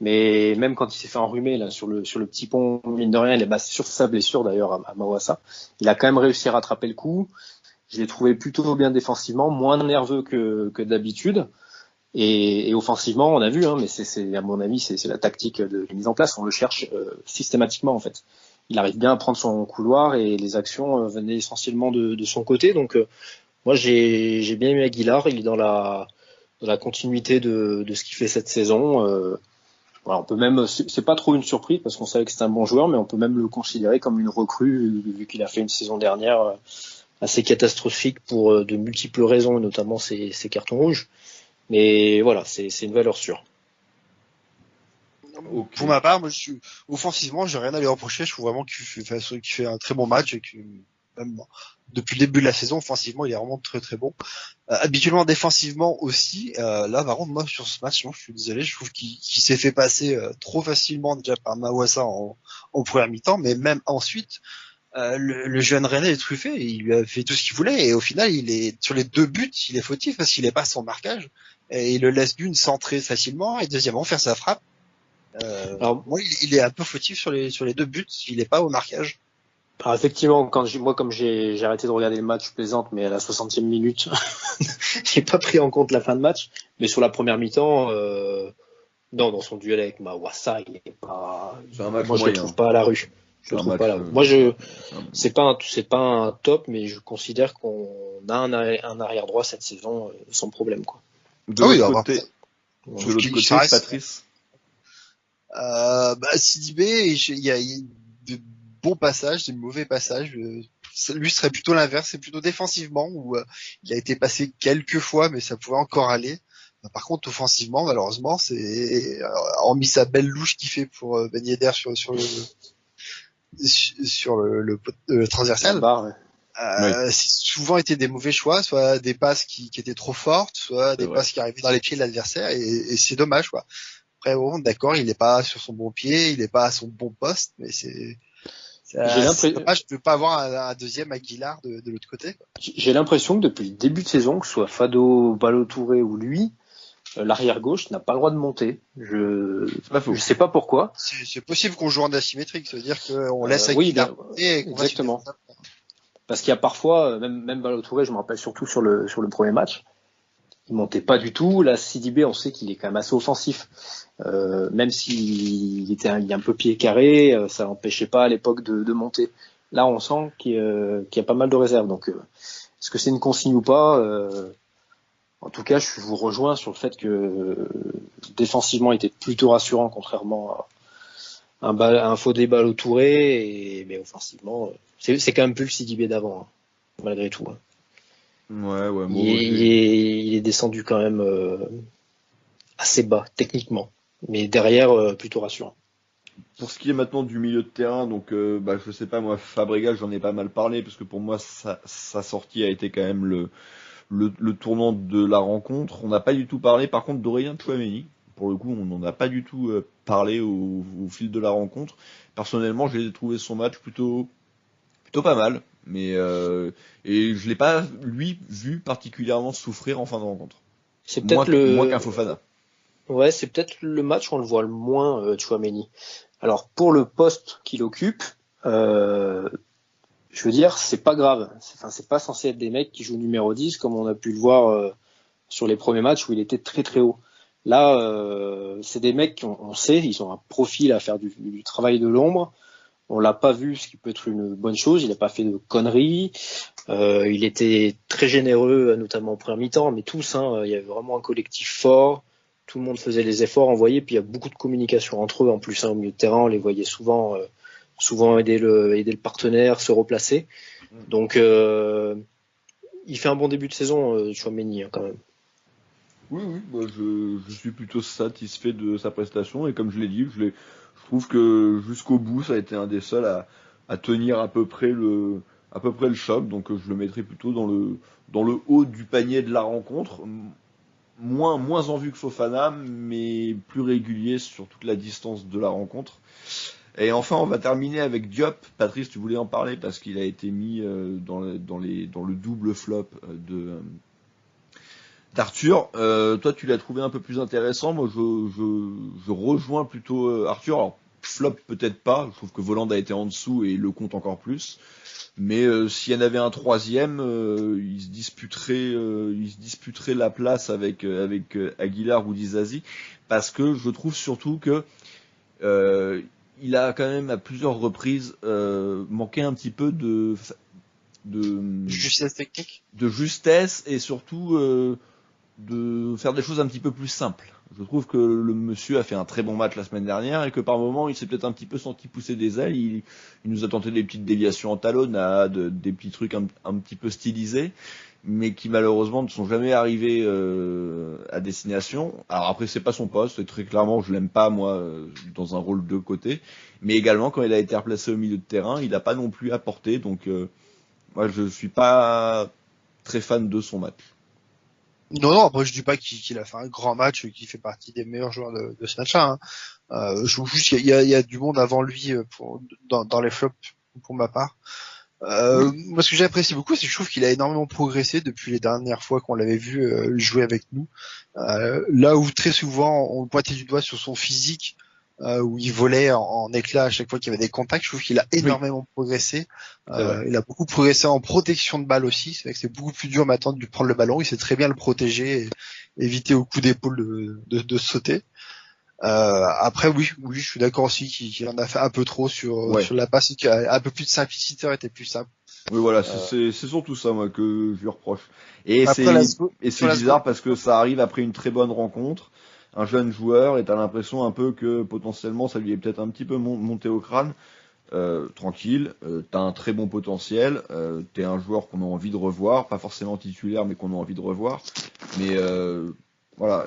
Mais même quand il s'est fait enrhumer là sur le petit pont, mine de rien, il est basé sur sa blessure d'ailleurs à Mawassa. Il a quand même réussi à rattraper le coup. je l'ai trouvé plutôt bien défensivement, moins nerveux que d'habitude. Et offensivement, on a vu, mais c'est à mon avis, c'est la tactique de mise en place. On le cherche systématiquement en fait. Il arrive bien à prendre son couloir et les actions venaient essentiellement de son côté. Donc moi, j'ai bien aimé Aguilar. Il est dans la continuité de ce qu'il fait cette saison. Voilà, on peut même, c'est pas trop une surprise parce qu'on savait que c'était un bon joueur, mais on peut même le considérer comme une recrue vu qu'il a fait une saison dernière assez catastrophique pour de multiples raisons, notamment ses cartons rouges. Mais voilà, c'est une valeur sûre. Okay. Pour ma part, moi, offensivement, j'ai rien à lui reprocher. Je trouve vraiment qu'il fait un très bon match et que même depuis le début de la saison, offensivement, il est vraiment très très bon. Habituellement, défensivement aussi. Là, par contre, moi, sur ce match, non, je suis désolé, je trouve qu'il s'est fait passer trop facilement déjà par Mawassa en première mi-temps, mais même ensuite, le jeune Rennais est truffé. Il lui a fait tout ce qu'il voulait et au final, il est sur les 2 buts, il est fautif parce qu'il est pas son marquage et il le laisse d'une centrer facilement et deuxièmement faire sa frappe. Alors moi, il est un peu fautif sur les 2 buts. Il est pas au marquage. Alors effectivement, comme j'ai arrêté de regarder le match, je plaisante, mais à la 60e minute, j'ai pas pris en compte la fin de match. Mais sur la première mi-temps, non, dans son duel avec Mawassa, il est pas. C'est un match moi, je le trouve pas à la rue. Je le trouve pas là. Moi, c'est pas un top, mais je considère qu'on a un arrière droit cette saison sans problème, quoi. De l'autre côté, Patrice. Sidibé, il y a de bons passages, de mauvais passages. Lui serait plutôt l'inverse, c'est plutôt défensivement où il a été passé quelques fois, mais ça pouvait encore aller. Par contre, offensivement, malheureusement, c'est hormis sa belle louche qu'il fait pour Ben Yedder sur le transversal. C'est souvent été des mauvais choix, soit des passes qui étaient trop fortes, soit des passes qui arrivaient dans les pieds de l'adversaire, et c'est dommage, quoi. Après, bon, d'accord, il est pas sur son bon pied, il est pas à son bon poste, mais c'est dommage de ne pas avoir un deuxième Aguilar de l'autre côté, quoi. J'ai l'impression que depuis le début de saison, que ce soit Fado, Ballo-Touré ou lui, l'arrière gauche n'a pas le droit de monter. Je sais pas pourquoi. C'est possible qu'on joue en asymétrique, ça veut dire qu'on laisse Aguilar monter et qu'on exactement. Parce qu'il y a parfois, même Ballo-Touré, je me rappelle surtout sur le premier match, il montait pas du tout. Là, Sidibé, on sait qu'il est quand même assez offensif. Même s'il est un peu pied carré, ça l'empêchait pas à l'époque de monter. Là, on sent qu'il y a pas mal de réserves. Donc, est-ce que c'est une consigne ou pas En tout cas, je vous rejoins sur le fait que défensivement, il était plutôt rassurant, contrairement à un faux débat au Touré. Mais offensivement, c'est quand même plus le Sidibé d'avant, malgré tout. Ouais, il est descendu quand même assez bas techniquement, mais derrière plutôt rassurant. Pour ce qui est maintenant du milieu de terrain, donc je sais pas moi, Fabregas, j'en ai pas mal parlé parce que pour moi sa sortie a été quand même le tournant de la rencontre. On n'a pas du tout parlé par contre d'Aurélien Tchouaméni. Pour le coup, on n'en a pas du tout parlé au fil de la rencontre. Personnellement, j'ai trouvé son match plutôt pas mal, mais et je l'ai pas lui vu particulièrement souffrir en fin de rencontre. C'est peut-être moins qu'un Fofana. Ouais, c'est peut-être le match où on le voit le moins, Tchouaméni. Alors pour le poste qu'il occupe, je veux dire, c'est pas grave. C'est pas censé être des mecs qui jouent numéro 10 comme on a pu le voir sur les premiers matchs où il était très très haut. Là, c'est des mecs on sait, ils ont un profil à faire du travail de l'ombre. On l'a pas vu, ce qui peut être une bonne chose. Il n'a pas fait de conneries. Il était très généreux, notamment en première mi-temps. Mais tous, il y avait vraiment un collectif fort. Tout le monde faisait les efforts envoyés. Puis il y a beaucoup de communication entre eux. En plus, au milieu de terrain, on les voyait souvent aider le partenaire, se replacer. Donc, il fait un bon début de saison, Tchouaméni, quand même. Oui, je suis plutôt satisfait de sa prestation. Et comme je l'ai dit, je trouve que jusqu'au bout, ça a été un des seuls à tenir à peu près le choc. Donc je le mettrai plutôt dans le haut du panier de la rencontre. Moins en vue que Fofana, mais plus régulier sur toute la distance de la rencontre. Et enfin, on va terminer avec Diop. Patrice, tu voulais en parler parce qu'il a été mis dans le double flop d'Arthur. Toi, tu l'as trouvé un peu plus intéressant. Moi, je rejoins plutôt Arthur. Alors, flop peut-être pas. Je trouve que Voland a été en dessous et il le compte encore plus. Mais s'il y en avait un troisième, il se disputerait la place avec Aguilar ou Dizazi, parce que je trouve surtout que il a quand même à plusieurs reprises manqué un petit peu de Justesse technique. de justesse et surtout de faire des choses un petit peu plus simples. Je trouve que le monsieur a fait un très bon match la semaine dernière et que par moment il s'est peut-être un petit peu senti pousser des ailes. Il nous a tenté des petites déviations en talonnade, des petits trucs un petit peu stylisés, mais qui malheureusement ne sont jamais arrivés à destination. Alors après c'est pas son poste, et très clairement je l'aime pas moi dans un rôle de côté, mais également quand il a été replacé au milieu de terrain, il n'a pas non plus apporté. Donc moi je suis pas très fan de son match. Non, après je dis pas qu'il a fait un grand match, qu'il fait partie des meilleurs joueurs de ce match-là. Je trouve juste qu'il y a du monde avant lui dans les flops pour ma part. Moi, ce que j'apprécie beaucoup, c'est que je trouve qu'il a énormément progressé depuis les dernières fois qu'on l'avait vu jouer avec nous. Là où très souvent on pointait du doigt sur son physique, où il volait en éclats à chaque fois qu'il y avait des contacts, je trouve qu'il a énormément progressé. Il a beaucoup progressé en protection de balle aussi. C'est vrai que c'est beaucoup plus dur maintenant de lui prendre le ballon. Il sait très bien le protéger et éviter au coup d'épaule de sauter. Après, oui, je suis d'accord aussi qu'il en a fait un peu trop sur la passe, et qu'un peu plus de simplicité aurait été plus simple. Oui, voilà, c'est surtout ça, moi, que je lui reproche. Et Après, c'est bizarre parce que ça arrive après une très bonne rencontre. Un jeune joueur, et t'as l'impression un peu que potentiellement ça lui est peut-être un petit peu monté au crâne. Tranquille, t'as un très bon potentiel, t'es un joueur qu'on a envie de revoir, pas forcément titulaire, mais qu'on a envie de revoir. Mais voilà,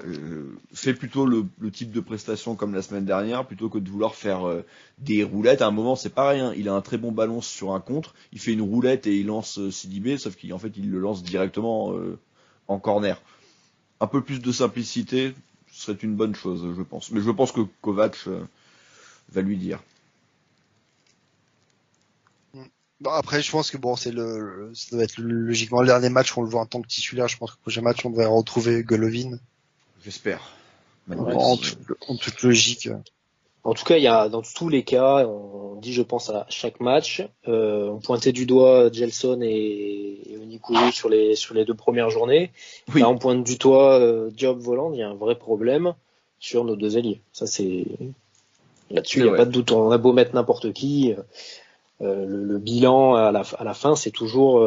fais plutôt le type de prestation comme la semaine dernière, plutôt que de vouloir faire des roulettes. À un moment, c'est pareil, hein, il a un très bon ballon sur un contre, il fait une roulette et il lance Sidibé, sauf qu'en fait, il le lance directement en corner. Un peu plus de simplicité serait une bonne chose, je pense. Mais je pense que Kovac va lui dire. Bon, après, je pense que ça doit être logiquement le dernier match qu'on le voit en tant que titulaire. Je pense que le prochain match, on devrait retrouver Golovin. J'espère. En toute logique. En tout cas, il y a dans tous les cas, on dit, je pense à chaque match, on pointait du doigt Gelson et Onyekuru sur les 2 premières journées. Oui. Là, on pointe du doigt Diop, Voland. Il y a un vrai problème sur nos 2 ailiers. Ça, c'est là-dessus, il n'y a pas de doute. On a beau mettre n'importe qui, le bilan à la fin, c'est toujours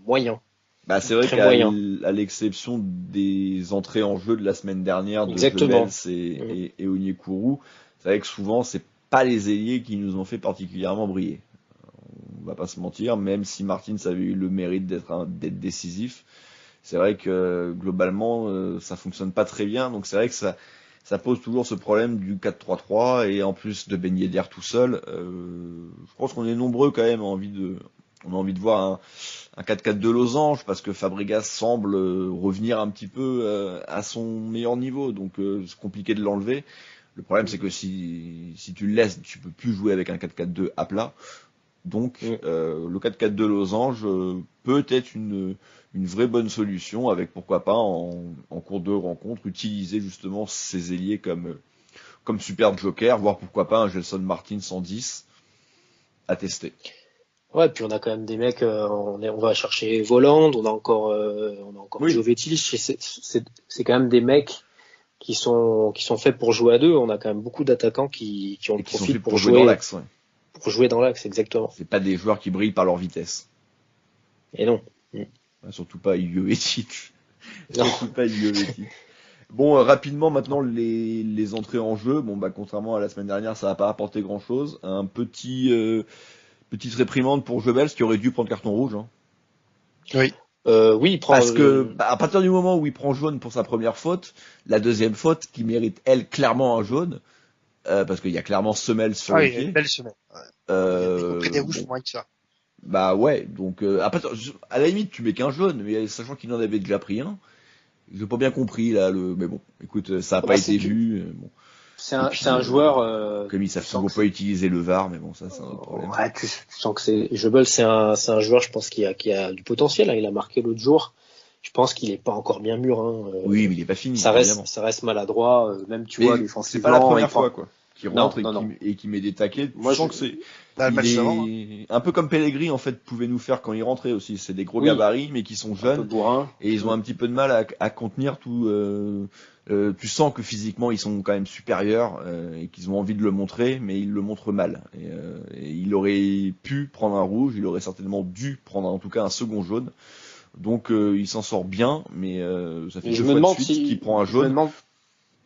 moyen. Bah, c'est vrai qu'à l'exception des entrées en jeu de la semaine dernière de Jebels et Onyekuru, c'est vrai que souvent c'est pas les ailiers qui nous ont fait particulièrement briller. On va pas se mentir, même si Martins avait eu le mérite d'être décisif, c'est vrai que globalement ça fonctionne pas très bien. Donc c'est vrai que ça pose toujours ce problème du 4-3-3 et en plus de Ben Yedder tout seul. Je pense qu'on est nombreux quand même on a envie de voir un 4-4 de losange parce que Fabregas semble revenir un petit peu à son meilleur niveau, donc c'est compliqué de l'enlever. Le problème c'est que si tu le laisses, tu peux plus jouer avec un 4-4-2 à plat. Donc le 4-4 de losange peut être une vraie bonne solution avec pourquoi pas en cours de rencontre utiliser justement ces ailiers comme super joker, voire pourquoi pas un Gelson Martins 110 à tester. Ouais, puis on a quand même des mecs, on va chercher Voland, on a encore Jovetic, c'est quand même des mecs qui sont faits pour jouer à 2. On a quand même beaucoup d'attaquants qui ont le profil pour jouer dans l'axe. Ouais. Pour jouer dans l'axe, exactement. C'est pas des joueurs qui brillent par leur vitesse. Et non. Surtout pas Jovetic. Surtout pas Jovetic. Bon, rapidement maintenant les entrées en jeu. Bon bah contrairement à la semaine dernière, ça va pas apporter grand chose. Un petite réprimande pour Jebels qui aurait dû prendre carton rouge. Hein. Oui. Oui, il prend. Parce que à partir du moment où il prend jaune pour sa première faute, la deuxième faute qui mérite elle clairement un jaune, parce qu'il y a clairement semelle sur le pied. Une belle semelle. Ouais. Il faut des rouges moins que ça. Bah ouais, donc à la limite tu mets qu'un jaune, mais sachant qu'il en avait déjà pris un, j'ai pas bien compris là mais bon, écoute, ça a pas été vu. Bon. C'est un joueur. Comme ils savent toujours pas utiliser le VAR, mais bon, ça c'est un autre problème. Ouais, tu sens que Jebels, c'est un joueur, je pense, qui a du potentiel. Hein. Il a marqué l'autre jour. Je pense qu'il est pas encore bien mûr. Hein. Oui, mais il est pas fini. Ça reste maladroit. Même tu vois, défensivement. C'est pas la première fois, quoi. qui rentre non. et qui met des taquets. Moi, je sens que c'est Là, le match il d'avant. est un peu comme Pellegrini en fait pouvait nous faire quand il rentrait aussi. C'est des gros Oui. gabarits mais qui sont Un peu jeunes bourrin. et ils ont un petit peu de mal à contenir tout. Tu sens que physiquement ils sont quand même supérieurs et qu'ils ont envie de le montrer, mais ils le montrent mal. Et il aurait pu prendre un rouge, il aurait certainement dû prendre en tout cas un second jaune. Donc il s'en sort bien, mais ça fait Mais deux fois de suite qu'il prend un jaune.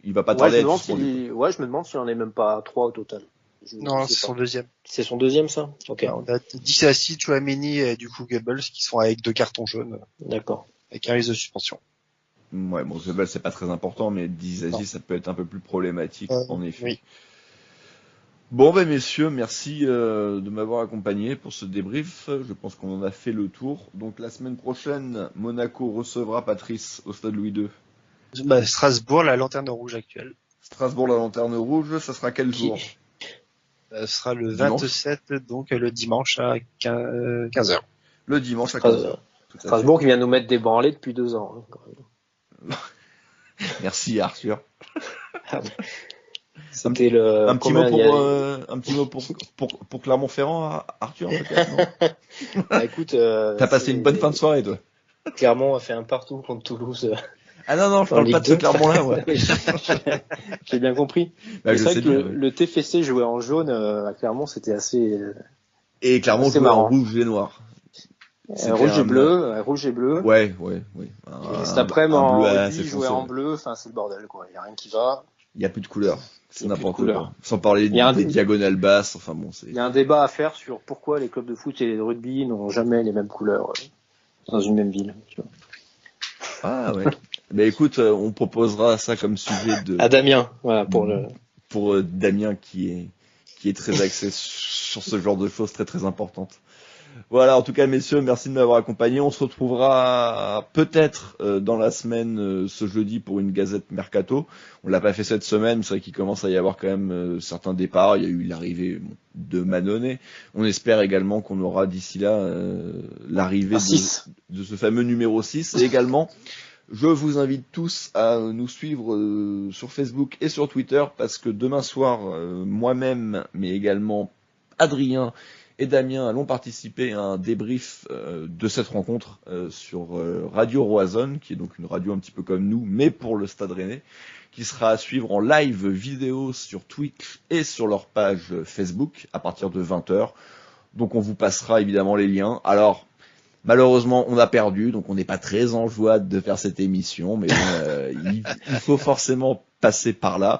Il va pas tarder à être suspendu. Je me demande s'il en est même pas 3 au total. Non, Je sais c'est pas. son deuxième. C'est son deuxième, ça? Ok. On a 10 assises, Chouameni et du coup Goebbels qui sont avec 2 cartons jaunes, D'accord. avec un risque de suspension. Ouais, bon, Zebel, c'est pas très important, mais Dizazi, ça peut être un peu plus problématique, en effet. Oui. Bon, ben, messieurs, merci de m'avoir accompagné pour ce débrief. Je pense qu'on en a fait le tour. Donc, la semaine prochaine, Monaco recevra Patrice au stade Louis II. Strasbourg, la lanterne rouge actuelle. Strasbourg, la lanterne rouge, ça sera quel jour? Ce sera le Dimanche. 27, donc le dimanche à 15h. Le dimanche à 15h. Strasbourg qui vient nous mettre des branlées depuis 2 ans. Hein, quand même. Merci, Arthur. C'était le. Un petit mot pour Clermont-Ferrand, Arthur, peut-être, non? Bah, écoute, T'as passé une bonne fin de soirée, toi. Clermont a fait un partout contre Toulouse. Ah non, je En parle Ligue pas de ce 2. Clermont-là, ouais. J'ai bien compris. Bah, Mais je c'est vrai sais que bien. le TFC joué en jaune à Clermont, c'était assez. Et Clermont C'est jouait en marrant. rouge et noir. C'était Rouge un- et bleu, rouge et bleu. Ouais. Et cet après-midi, un en bleu rugby, assez jouer foncé, en ouais. bleu, enfin, c'est le bordel, quoi. Il n'y a rien qui va. Il y a plus de couleurs. C'est Il y a plus de n'importe couleurs. quoi. Sans parler Il y a des un- diagonales basses. Enfin bon, c'est. Il y a un débat à faire sur pourquoi les clubs de foot et de rugby n'ont jamais les mêmes couleurs dans une même ville. Tu vois. Ah ouais. Mais écoute, on proposera ça comme sujet de À Damien, voilà, pour Damien qui est très axé sur ce genre de choses très très importantes. Voilà, en tout cas, messieurs, merci de m'avoir accompagné. On se retrouvera peut-être dans la semaine ce jeudi pour une Gazette Mercato. On l'a pas fait cette semaine, c'est vrai qu'il commence à y avoir quand même certains départs. Il y a eu l'arrivée de Manonnet. On espère également qu'on aura d'ici là l'arrivée de ce fameux numéro 6. Et également, je vous invite tous à nous suivre sur Facebook et sur Twitter parce que demain soir, moi-même, mais également Adrien et Damien allons participer à un débrief de cette rencontre sur Radio Roazhon, qui est donc une radio un petit peu comme nous, mais pour le Stade Rennais, qui sera à suivre en live vidéo sur Twitch et sur leur page Facebook à partir de 20h. Donc on vous passera évidemment les liens. Alors, malheureusement, on a perdu, donc on n'est pas très en joie de faire cette émission, mais bon, il faut forcément passer par là.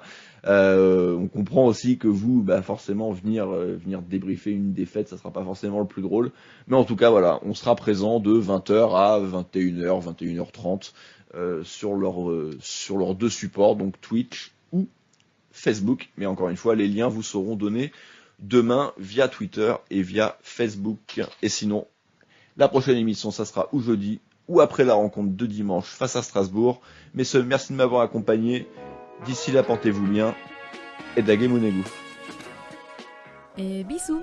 On comprend aussi que vous, forcément, venir débriefer une défaite, ça sera pas forcément le plus drôle. Mais en tout cas, voilà, on sera présent de 20h à 21h, 21h30 sur leurs deux supports, donc Twitch ou Facebook. Mais encore une fois, les liens vous seront donnés demain via Twitter et via Facebook. Et sinon, la prochaine émission, ça sera ou jeudi ou après la rencontre de dimanche face à Strasbourg. Messieurs, merci de m'avoir accompagné. D'ici là, portez-vous bien et Dagé Mounegou. Et bisous.